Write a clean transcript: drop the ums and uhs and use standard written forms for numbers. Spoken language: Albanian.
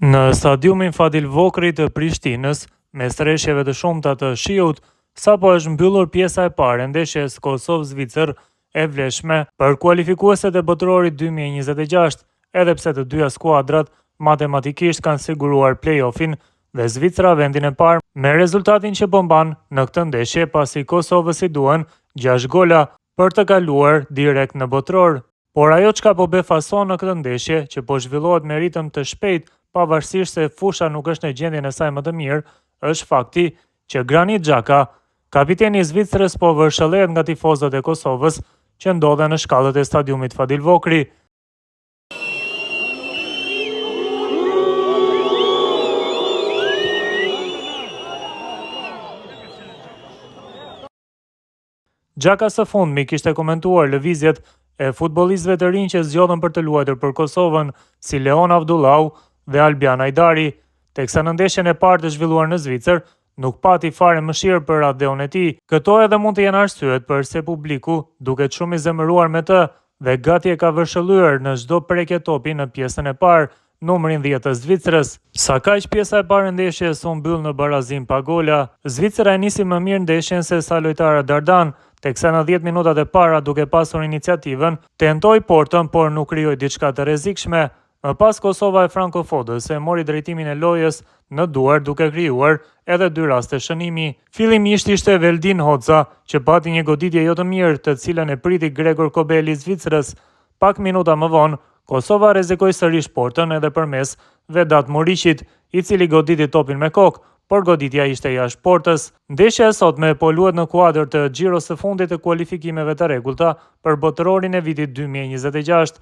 Në stadiumin Fadil Vokri të Prishtinës, me streshjeve të shumta të shiut, sapo është mbyllur pjesa e parë e ndeshjes Kosovë-Zvicër e vlefshme për kualifikueset e botrorit 2026, edhe pse të dyja skuadrat matematikisht kanë siguruar play-offin dhe Zvicra vendin e parë me rezultatin që po mban në këtë ndeshje pasi Kosovës i duhen 6 gola për të kaluar direkt në botror. Por ajo çka po befason në këtë ndeshje, që po zhvillohet me ritëm të shpejt, pavarësisht se fusha nuk është në gjendjen e saj më të mirë, është fakti që Granit Xhaka, kapiteni i Zvicrës, po vërshëllet nga tifozët e Kosovës që ndodhen në shkallët e stadiumit Fadil Vokri. Xhaka së fundmi kishte komentuar lëvizjet e futbollistëve të rinj që zgjodhen për të luajtur për Kosovën, si Leon Avdullau dhe Albian Hajdari, teksa në ndeshjen e parë të zhvilluar në Zvicër, nuk pati fare mëshirë për Adeon e tij. Këto edhe mund të jenë arsyet përse publiku duket shumë i zemëruar me të dhe gati e ka vërshëllyer në çdo prekje topi në pjesën e parë, numrin 10 të Zvicrës. Sa kaq pjesa e parë e ndeshjes u mbyll në barazim pa gola. Zvicra e nisi më mirë ndeshjen se sa lojtarët Dardan, teksa në 10 minutat e para, duke pasur iniciativën, tentoi portën, por nuk krijoi diçka të rrezikshme. Më pas Kosova e Frankofodës e mori drejtimin e lojës në duar duke krijuar edhe 2 raste shënimi. Fillimisht ishte Veldin Hoxha që pati një goditje jo të mirë, të cilën e priti Gregor Kobeli i Zvicrës. Pak minuta më vonë, Kosova rrezikoi sërish portën edhe përmes Vedat Moriqit, i cili goditi topin me kokë, por goditja ishte jashtë portës. Ndeshja e sotme po luhet në kuadër të xhiros së fundit të kualifikimeve të rregullta për botërorin e vitit 2026.